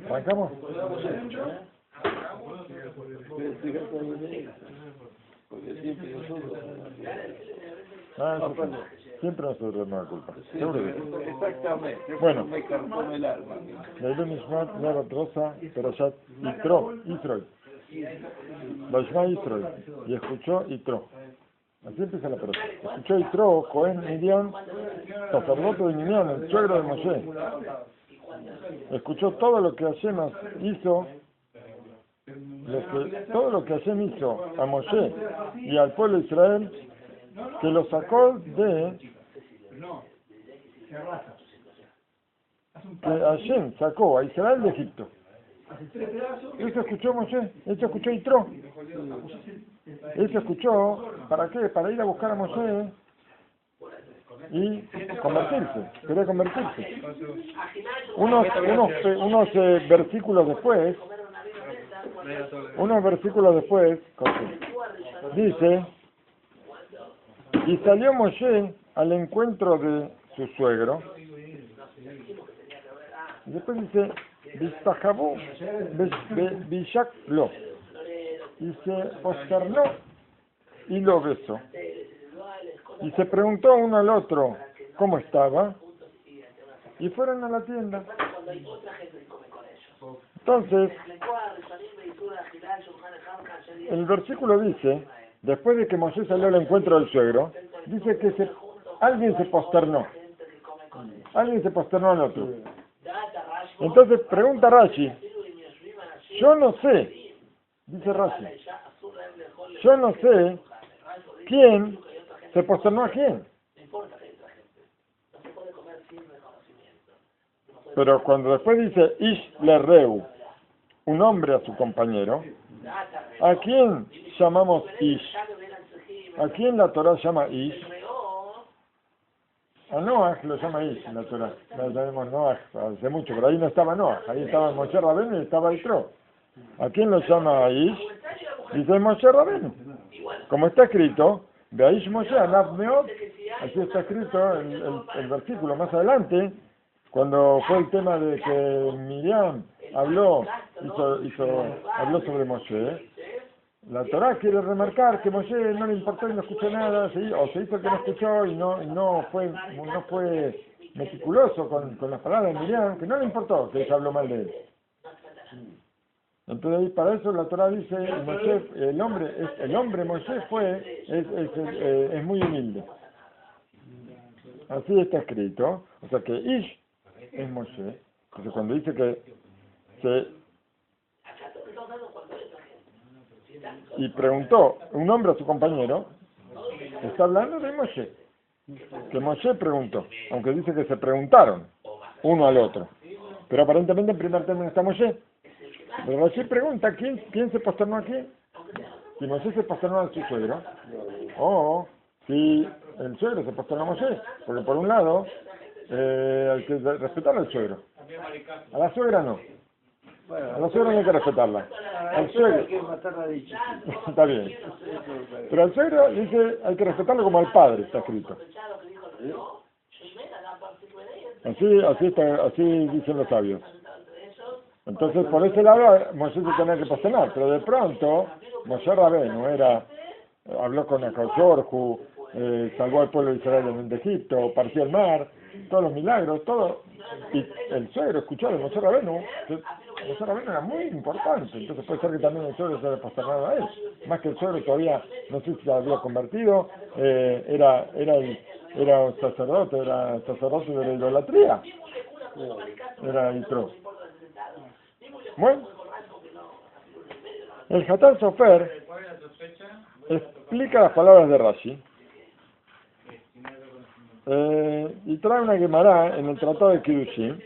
¿Arrancamos? Siempre nosotros no la culpa. Exactamente. Bueno. Me carcome el alma. Leilun Nishmat, Nera Trosa, Perashat Yitro, Yisroel. Vayshma Yisroel. Y escuchó Yitro. Así empieza la persona. Escuchó Yitro, Cohen Midian, sacerdote de Midian, el suegro de Moshe. Escuchó todo lo que Hashem hizo, todo lo que Hashem hizo a Moshe y al pueblo de Israel, que lo sacó de... que Hashem sacó a Israel de Egipto. Eso escuchó Moshe, eso escuchó Yitro. Eso escuchó, ¿para qué? Para ir a buscar a Moshe y convertirse, quería convertirse. Unos versículos después, dice, y salió Moshe al encuentro de su suegro, y después dice, Vistajabú, Bishak lo, y se posternó y lo besó. Y se preguntó uno al otro cómo estaba, y fueron a la tienda. Entonces, el versículo dice, después de que Moshe salió al encuentro del suegro, dice que alguien se posternó al otro. Entonces pregunta Rashi, yo no sé, dice Rashi, yo no sé quién se posternó a quién. Pero cuando después dice Ish le un hombre a su compañero, ¿a quién llamamos Ish? ¿A quién la Torah llama Ish? A Noach lo llama Ish en la Torah. La llamamos Noach hace mucho, pero ahí no estaba Noach, ahí estaba Moshe Rabenu y estaba Yitro. ¿A quién lo llama Ish? Dice Moshe Rabenu. Como está escrito, Beish Moshe Anav Meot, así está escrito el versículo más adelante, cuando fue el tema de que Miriam habló sobre Moshe. La Torá quiere remarcar que Moshe no le importó y no escuchó nada, o se hizo que no escuchó y no fue meticuloso con las palabras de Miriam, que no le importó que ella habló mal de él. Entonces para eso la Torá dice, Moshe, el hombre Moshe es muy humilde. Así está escrito, o sea que Ish es Moshe. Entonces cuando dice que y preguntó un hombre a su compañero, está hablando de Moshe, que Moshe preguntó, aunque dice que se preguntaron uno al otro, pero aparentemente en primer término está Moshe. Pero Moshe pregunta, ¿quién se posternó a quién? Si Moshe se posternó a su suegro, o si el suegro se posternó a Moshe, porque por un lado hay que respetar al suegro, a la suegra no. A la suegra no hay que respetarla. Al suegro. Está bien. Pero al suegro dice hay que respetarlo como al padre, está escrito. Así dicen los sabios. Entonces por ese lado Moshe se tenía que posternar, pero de pronto Moshe Rabenu habló con Akadosh, salvó al pueblo de Israel de Egipto, partió el mar, todos los milagros, todo. Y el suegro escuchó de Moshe Rabenu, Moshe Rabenu era muy importante, entonces puede ser que también el suegro se haya posternado a él, más que el suegro todavía no sé si se había convertido, era un sacerdote, era sacerdote de la idolatría, era Yitro. Bueno, el Hatán Sofer explica las palabras de Rashi y trae una Gemara en el Tratado de Kiddushin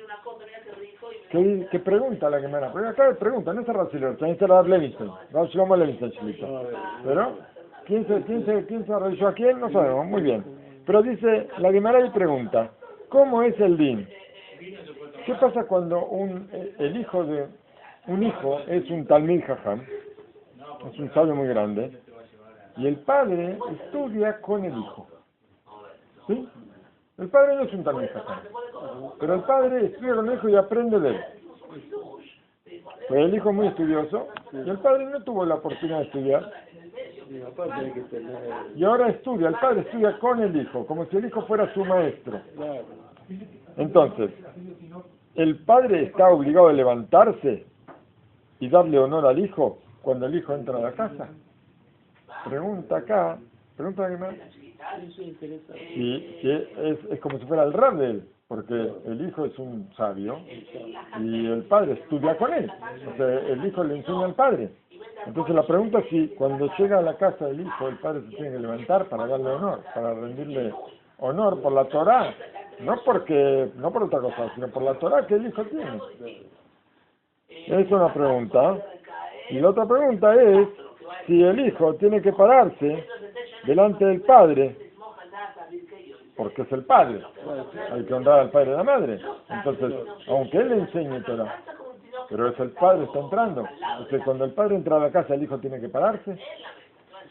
que pregunta a la Gemara, porque acá pregunta, no es Rashi Lortz, es Rav Levinstein, Rav Shlomo Levinstein, pero ¿quién se arregló a quién? No sabemos, muy bien, pero dice la Gemara y pregunta, ¿cómo es el din? ¿Qué pasa cuando un hijo es un Talmid Jajam, es un sabio muy grande, y el padre estudia con el hijo? ¿Sí? El padre no es un Talmid Jajam, pero el padre estudia con el hijo y aprende de él. Pues el hijo es muy estudioso y el padre no tuvo la oportunidad de estudiar. Y aparte hay que tener... Y ahora estudia, el padre estudia con el hijo, como si el hijo fuera su maestro. Claro. Entonces, ¿el padre está obligado a levantarse y darle honor al hijo cuando el hijo entra a la casa? Pregunta acá, pregunta aquí más. Eso es interesante. Sí, que es como si fuera el rab de él, porque el hijo es un sabio y el padre estudia con él. O sea, el hijo le enseña al padre. Entonces la pregunta es si cuando llega a la casa del hijo, el padre se tiene que levantar para darle honor, para rendirle honor por la Torá, no por otra cosa, sino por la Torá que el hijo tiene. Es una pregunta. Y la otra pregunta es si el hijo tiene que pararse delante del padre, porque es el padre. Hay que honrar al padre y a la madre. Entonces, aunque él le enseñe Torá, pero es el padre, está entrando. Entonces, cuando el padre entra a la casa, el hijo tiene que pararse.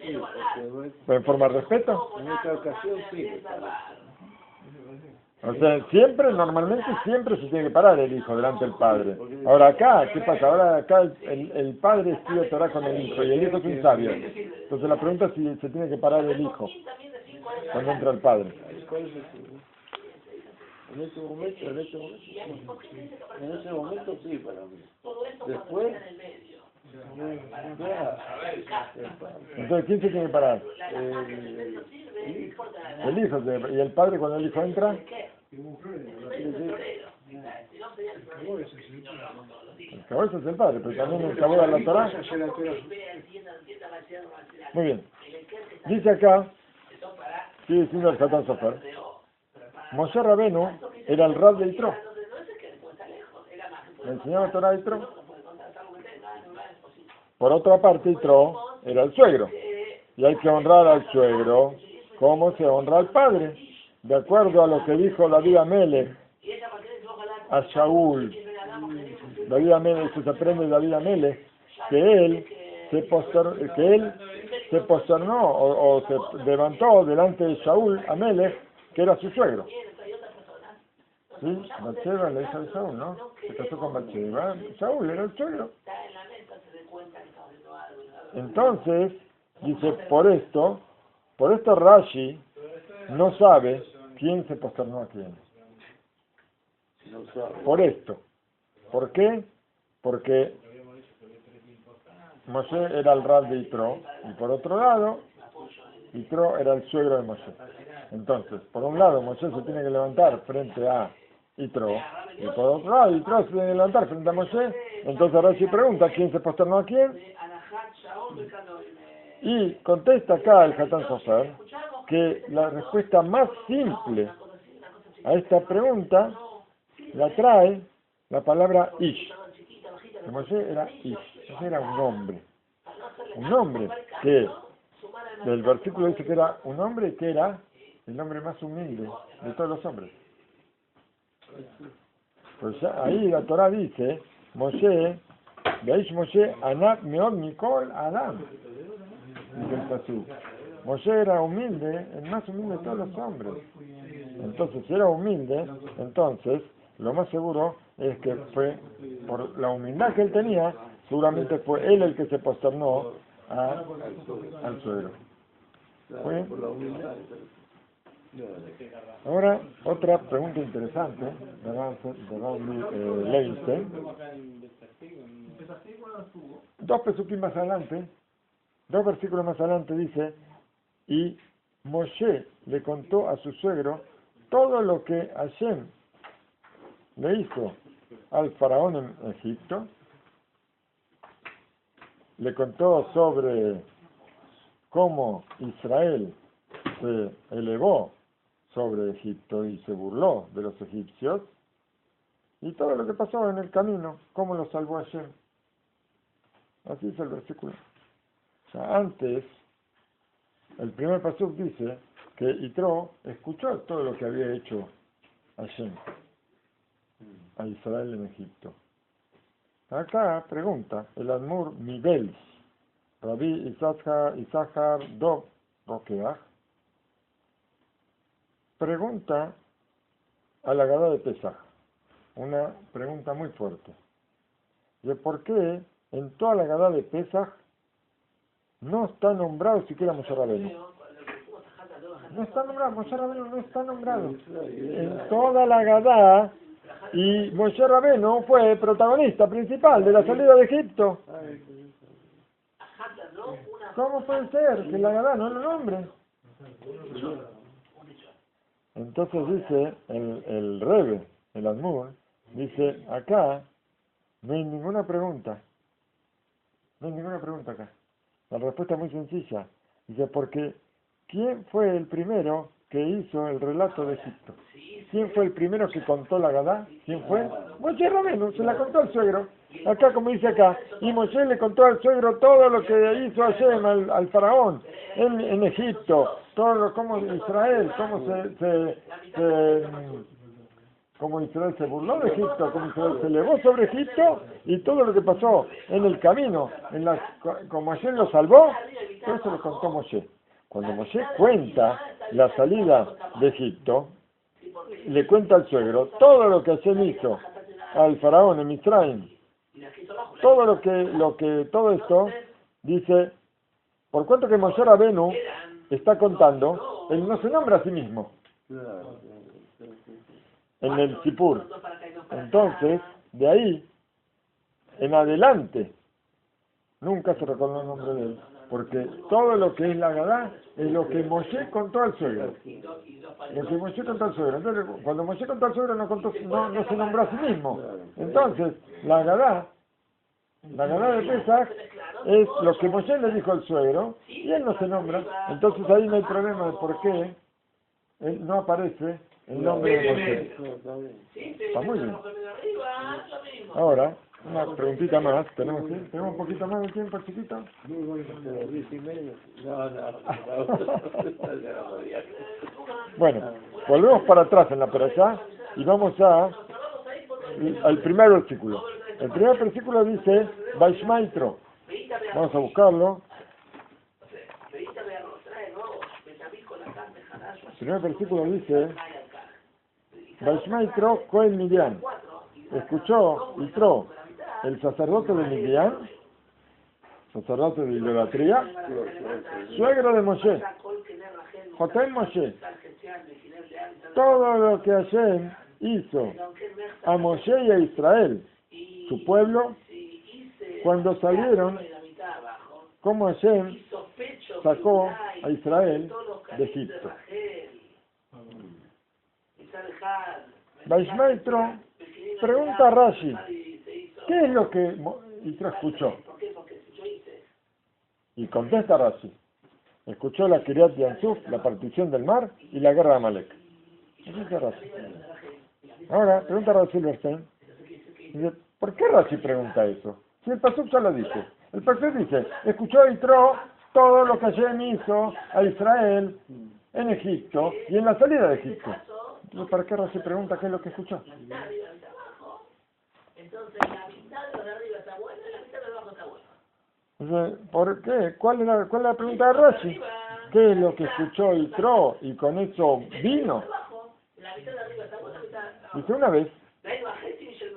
Sí, porque ¿En forma de respeto? en esta ocasión sí. O sea, normalmente siempre se tiene que parar el hijo delante del padre. Ahora acá, ¿qué pasa? Ahora acá el padre estudia Torá con el hijo y el hijo es un sabio. Entonces la pregunta es si se tiene que parar el hijo cuando entra el padre. ¿Cuál es en ese momento sí para mí. Después, entonces, ¿quién se tiene que parar? El hijo. ¿Y el padre cuando el hijo entra? El cabeza es el padre, pero también el cabeza de la Torá. Muy bien. Dice acá, sigue diciendo el Hatán Sofer, Moshe Rabenu era el rab de Yitro. Le enseñaba Torá a Yitro. Por otra parte, Yitro era el suegro. Y hay que honrar al suegro como se honra al padre. De acuerdo a lo que dijo David Amelech a Shaul. David Amelech, se aprende de David Amelech, que él se posternó o se levantó delante de Shaul Amelech, que era su suegro. ¿Sí? Bathsheba, la hija de Shaul, ¿no? Se casó con Bathsheba. Shaul era el suegro. Entonces, dice, por esto Rashi no sabe quién se posternó a quién. Por esto. ¿Por qué? Porque Moshe era el rab de Yitro, y por otro lado, Yitro era el suegro de Moshe. Entonces, por un lado, Moshe se tiene que levantar frente a Yitro, y por otro lado, Yitro se tiene que levantar frente a Moshe. Entonces Rashi pregunta, ¿quién se posternó a quién? Y contesta acá el Hatán Sofer que la respuesta más simple a esta pregunta la trae la palabra Ish. Que Moshe era Ish, Moshe era un hombre que del versículo dice que era un hombre que era el hombre más humilde de todos los hombres. Pues ahí la Torah dice, Moshe, veis Moshe, Anab Meod Mikol Adam. Dice el Pasuk. Moshe era humilde, el más humilde de todos los hombres. Entonces, si era humilde, entonces, lo más seguro es que fue, por la humildad que él tenía, seguramente fue él el que se posternó al suegro. ¿Fue? Ahora, otra pregunta interesante de Ron Leinstein. Dos versículos más adelante dice, y Moshe le contó a su suegro todo lo que Hashem le hizo al faraón en Egipto. Le contó sobre cómo Israel se elevó sobre Egipto y se burló de los egipcios, y todo lo que pasó en el camino, cómo lo salvó Hashem. Así es el versículo. O sea, antes, el primer pasuk dice que Yitro escuchó todo lo que había hecho Hashem a Israel en Egipto. Acá pregunta el Admur Mibels, Rabbi Isachar Dov Rokeach, pregunta a la Gadá de Pesaj. Una pregunta muy fuerte. De por qué en toda la Gadá de Pesaj no está nombrado siquiera Moshe Rabenu. No está nombrado, Moshe Rabenu no está nombrado. En toda la Gadá, y Moshe Rabenu fue protagonista principal de la salida de Egipto. ¿Cómo puede ser que la Gadá no lo nombre? Entonces dice el Rebbe, el Admur, dice, acá no hay ninguna pregunta. No hay ninguna pregunta acá. La respuesta es muy sencilla. Dice, porque ¿quién fue el primero que hizo el relato de Egipto? ¿Quién fue el primero que contó la Gadá? ¿Quién fue? Moshe Rabenu, se la contó al suegro. Acá, como dice acá, y Moshe le contó al suegro todo lo que hizo Hashem al faraón en Egipto, todo lo, como Israel, cómo Israel se burló de Egipto, cómo Israel se elevó sobre Egipto y todo lo que pasó en el camino, como Hashem lo salvó, todo eso lo contó Moshe. Cuando Moshe cuenta la salida de Egipto, le cuenta al suegro todo lo que Hashem hizo al faraón en Mitzrayim, todo esto, dice, por cuanto que Moshe Rabenu está contando, él no se nombra a sí mismo en el Sipur. Entonces, de ahí en adelante, nunca se recordó el nombre de él, porque todo lo que es la Gadá es lo que Moshe contó al suegro. Lo que Moshe contó al suegro. Entonces, cuando Moshe contó al suegro no se nombró a sí mismo. Entonces, la Gadá de Pesaj es lo que Moshe le dijo al suegro y él no se nombra. Entonces ahí no hay problema de por qué no aparece el nombre de Moshe. Está muy bien. Ahora, una preguntita más. ¿Tenemos un poquito más de tiempo, chiquito? Bueno, volvemos para atrás en la perashá y vamos al primer versículo. El primer versículo dice Vaishmaitro. Vamos a buscarlo. El primer versículo dice Vaishmaitro Cohen Midian. Escuchó Yitro, el sacerdote de Midian, sacerdote de idolatría, suegro de Moshe, Jotem Moshe, todo lo que Hashem hizo a Moshe y a Israel, su pueblo, cuando salieron, como Hashem sacó a Israel de Egipto. Vaishmaitro pregunta a Rashi, ¿qué es lo que Yitro escuchó? Y contesta Rashi, escuchó la Kiryat Yansuf, la partición del mar y la guerra de Amalek. Dice Rashi. Ahora, pregunta Rashi Silverstein, dice, ¿por qué Rashi pregunta eso? Si el Pasuk ya lo dice. El Pasuk dice, escuchó Yitro todo lo que Hashem hizo a Israel en Egipto y en la salida de Egipto. Entonces, ¿para qué Rashi pregunta qué es lo que escuchó? Entonces, la mitad de lo de arriba está buena y la mitad de abajo está buena. Entonces, ¿por qué? ¿Cuál es la pregunta de Rashi? ¿Qué es lo que escuchó Yitro y con eso vino? La mitad de arriba está buena, la mitad de abajo. Dice una vez,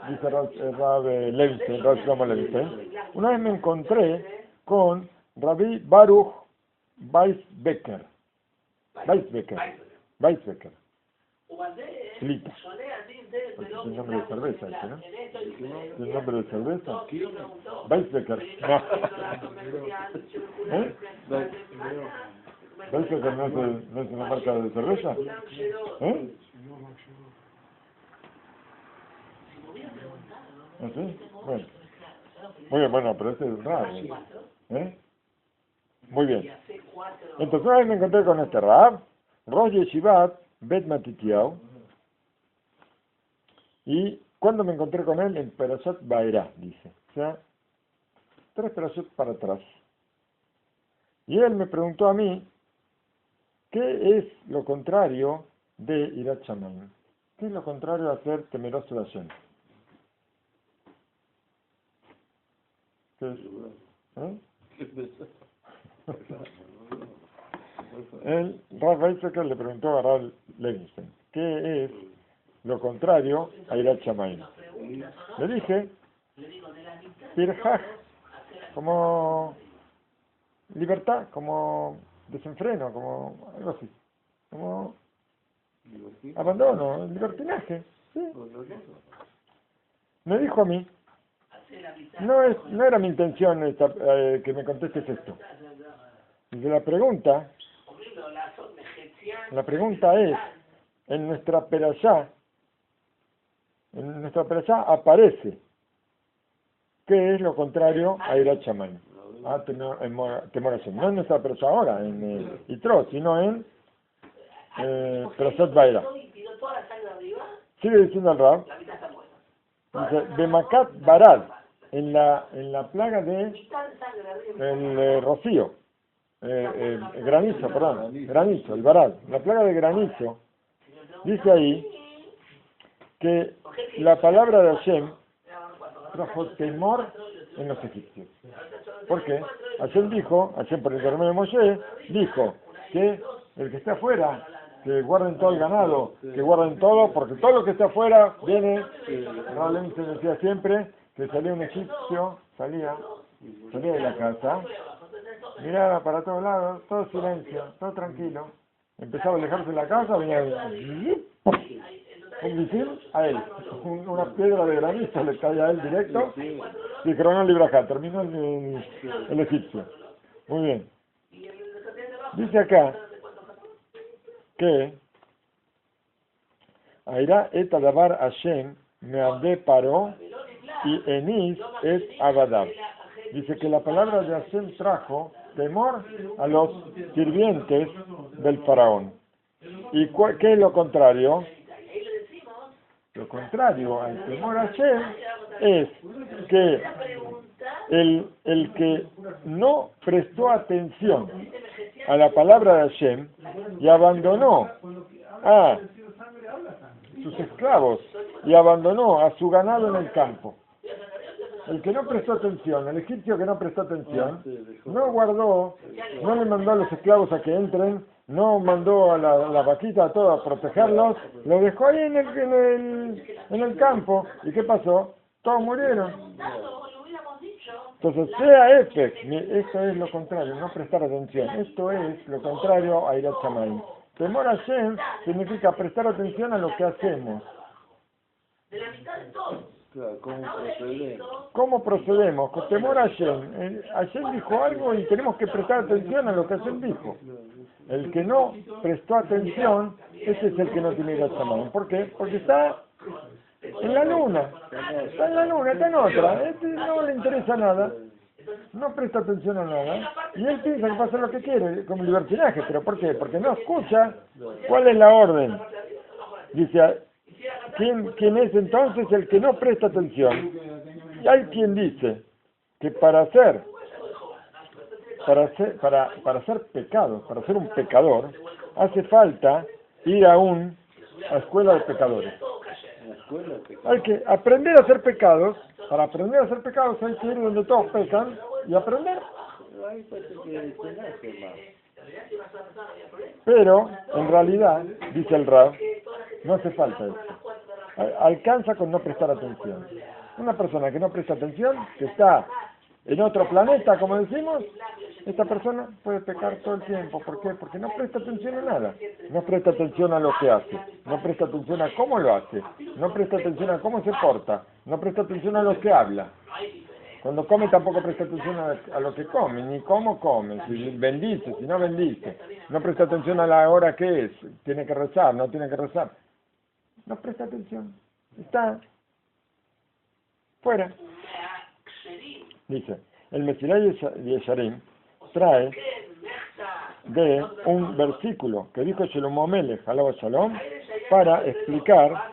dice Rab Levinstein, Rab Shlomo Levinstein, una vez me encontré con Rabbi Baruch Weizbecker. Slita. Es el nombre de cerveza, ese, ¿no? ¿Es el nombre de cerveza? Weizbecker. No. ¿Eh? ¿Weizbecker no es una marca de cerveza? ¿Eh? ¿Ah, sí? Bueno. Muy bien, bueno, pero este es raro. ¿Eh? Muy bien. Entonces una vez me encontré con este Rab, Rosh Yeshivat Bet Matityahu, y cuando me encontré con él en Perashat Baerá, dice, o sea, 3 Perashat para atrás. Y él me preguntó a mí, ¿qué es lo contrario de Irat Shamayim? ¿Qué es lo contrario a ser temeroso de Hashem? ¿Qué es? El Rav Weizsäcker le preguntó a Rav Levinstein, ¿qué es lo contrario a Irat Shamayim. Le dije, Pirjaj, como libertad, como desenfreno, como algo así, como abandono, libertinaje. ¿Sí? Me dijo a mí, no era mi intención que me contestes esto. Y la pregunta es, en nuestra perashá aparece, ¿qué es lo contrario a Irat Shamayim? Temor a Hashem. No en nuestra perashá ahora, en Yitro, sino en Perashat Vaera. Sigue diciendo el Rab, dice, Bemakat Barad, en la plaga de el rocío, granizo, el Barad, la plaga de granizo, dice ahí que la palabra de Hashem trajo temor en los egipcios. ¿Por qué? Hashem por el intermedio de Moshe, dijo que el que está afuera, que guarden todo el ganado, que guarden todo, porque todo lo que está afuera viene, probablemente se decía siempre, que salía un egipcio, salía de la casa, miraba para todos lados, todo silencio, todo tranquilo, empezaba a alejarse de la casa, venía un misil a él, una piedra de granizo le caía a él directo, y coronó el librajá, terminó el egipcio. Muy bien. Dice acá que Aira et adavar Hashem me'avde paró y enis et abadav. Dice que la palabra de Hashem trajo temor a los sirvientes del faraón. ¿Y qué es lo contrario? Lo contrario al temor a Hashem es que el que no prestó atención a la palabra de Hashem y abandonó a sus esclavos y abandonó a su ganado en el campo. El que no prestó atención, el egipcio que no prestó atención, no guardó, no le mandó a los esclavos a que entren, no mandó a la vaquita a todos a protegerlos, lo dejó ahí en el campo. ¿Y qué pasó? Todos murieron. Entonces, sea esto es lo contrario, no prestar atención. Esto es lo contrario a Irat Shamayim. Temor a Hashem significa prestar atención a lo que hacemos. Claro, ¿Cómo procedemos? Con temor a Hashem. Hashem dijo algo y tenemos que prestar atención a lo que Hashem dijo. El que no prestó atención, ese es el que no tiene Irat Shamayim. ¿Por qué? Porque está en la luna. Está en la luna, está en otra. No le interesa nada. No presta atención a nada. Y él piensa que va a hacer lo que quiere, como libertinaje. ¿Pero por qué? Porque no escucha cuál es la orden. Dice, ¿quién es entonces el que no presta atención? Y hay quien dice que para ser pecado, para ser un pecador, hace falta ir a escuela de pecadores. Hay que aprender a hacer pecados. Para aprender a hacer pecados hay que ir donde todos pecan y aprender. Pero, en realidad, dice el Rab, no hace falta eso. Alcanza con no prestar atención. Una persona que no presta atención, que está en otro planeta, como decimos, esta persona puede pecar todo el tiempo. ¿Por qué? Porque no presta atención a nada. No presta atención a lo que hace. No presta atención a cómo lo hace. No presta atención a cómo se porta. No presta atención a lo que habla. Cuando come tampoco presta atención a lo que come, ni cómo come, si bendice, si no bendice. No presta atención a la hora que es. Tiene que rezar, no tiene que rezar. No presta atención. Está fuera. Dice, el Mesilá Yesharim trae de un versículo que dijo Shlomo Melech, alaba Shalom, para explicar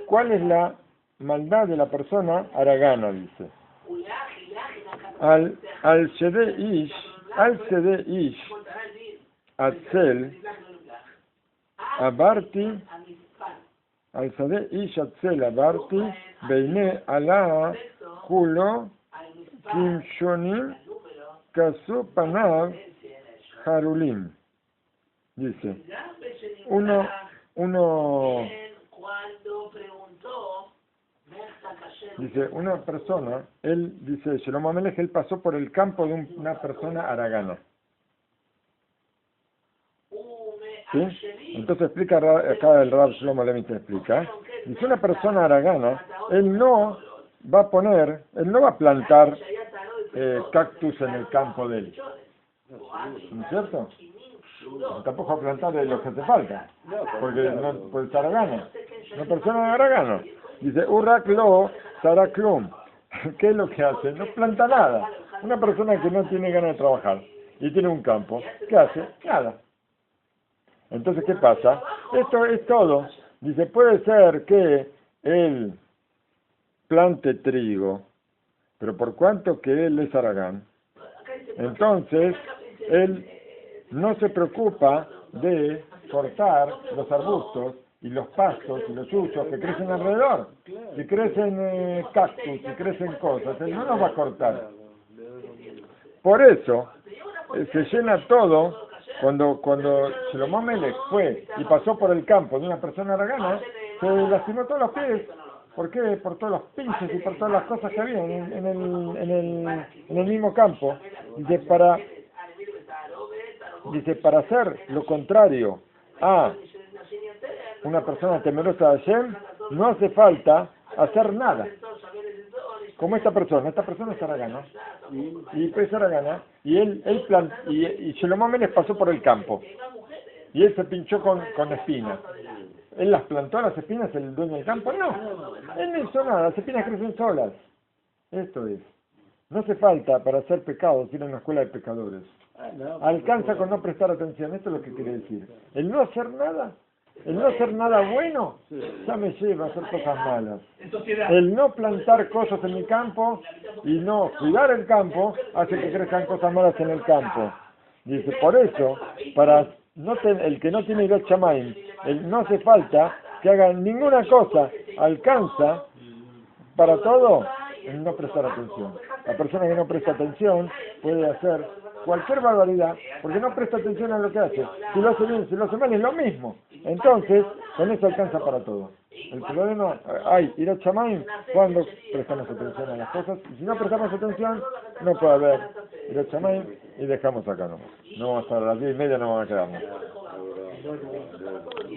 cuál es la maldad de la persona haragana, dice. Al Sede Ish, Atzel, Abarti, al Sede Ish Atzel, Abarti, Beine Alá, Julo, Kim Shonim, Kasu Panav, Harulim. Dice, uno, cuando preguntó, dice, una persona, él dice, Shlomo Amelech, él pasó por el campo de una persona haragana. ¿Sí? Entonces explica acá el Rab Shlomo Levin explica. Dice, una persona haragana, él no va a poner, él no va a plantar cactus en el campo de él. ¿No es cierto? Tampoco va a plantar lo que hace falta, porque no puede estar haragano. Una persona haragana. Dice, Urak lo Saraklum. ¿Qué es lo que hace? No planta nada. Una persona que no tiene ganas de trabajar y tiene un campo, ¿qué hace? Nada. Entonces, ¿qué pasa? Esto es todo. Dice, puede ser que él plante trigo, pero por cuanto que él es haragán, entonces él no se preocupa de cortar los arbustos y los pastos y los yuchos que crecen alrededor. Si crecen cactus, si crecen cosas, él no los va a cortar. Por eso se llena todo. Cuando Shlomo Amelech fue y pasó por el campo de una persona haragana, se lastimó todos los pies. ¿Por qué? Por todos los pinches y por todas las cosas que había en el mismo campo. Dice, para hacer lo contrario a una persona temerosa de Hashem, no hace falta hacer nada. Como esta persona es haragana, y es haragana, y Shlomo Amelech pasó por el campo, y él se pinchó con espinas. ¿Él las plantó las espinas, el dueño del campo? No, él no hizo nada, las espinas crecen solas. Esto es. No hace falta para hacer pecados ir a una escuela de pecadores. Alcanza con no prestar atención, esto es lo que quiere decir. El no hacer nada bueno, ya me lleva a hacer cosas malas. El no plantar cosas en mi campo y no cuidar el campo hace que crezcan cosas malas en el campo. Dice, por eso, el que no tiene Hirat Shamayim, no hace falta que haga ninguna cosa, alcanza para todo en no prestar atención. La persona que no presta atención puede hacer cualquier barbaridad, porque no presta atención a lo que hace. Si lo hace bien, si lo hace mal, es lo mismo. Entonces, con eso alcanza para todo. El problema, hay Hirat Shamayim cuando prestamos atención a las cosas, y si no prestamos atención, no puede haber Hirat Shamayim, y dejamos acá nomás. No vamos a estar a las 10:30, no vamos a quedarnos.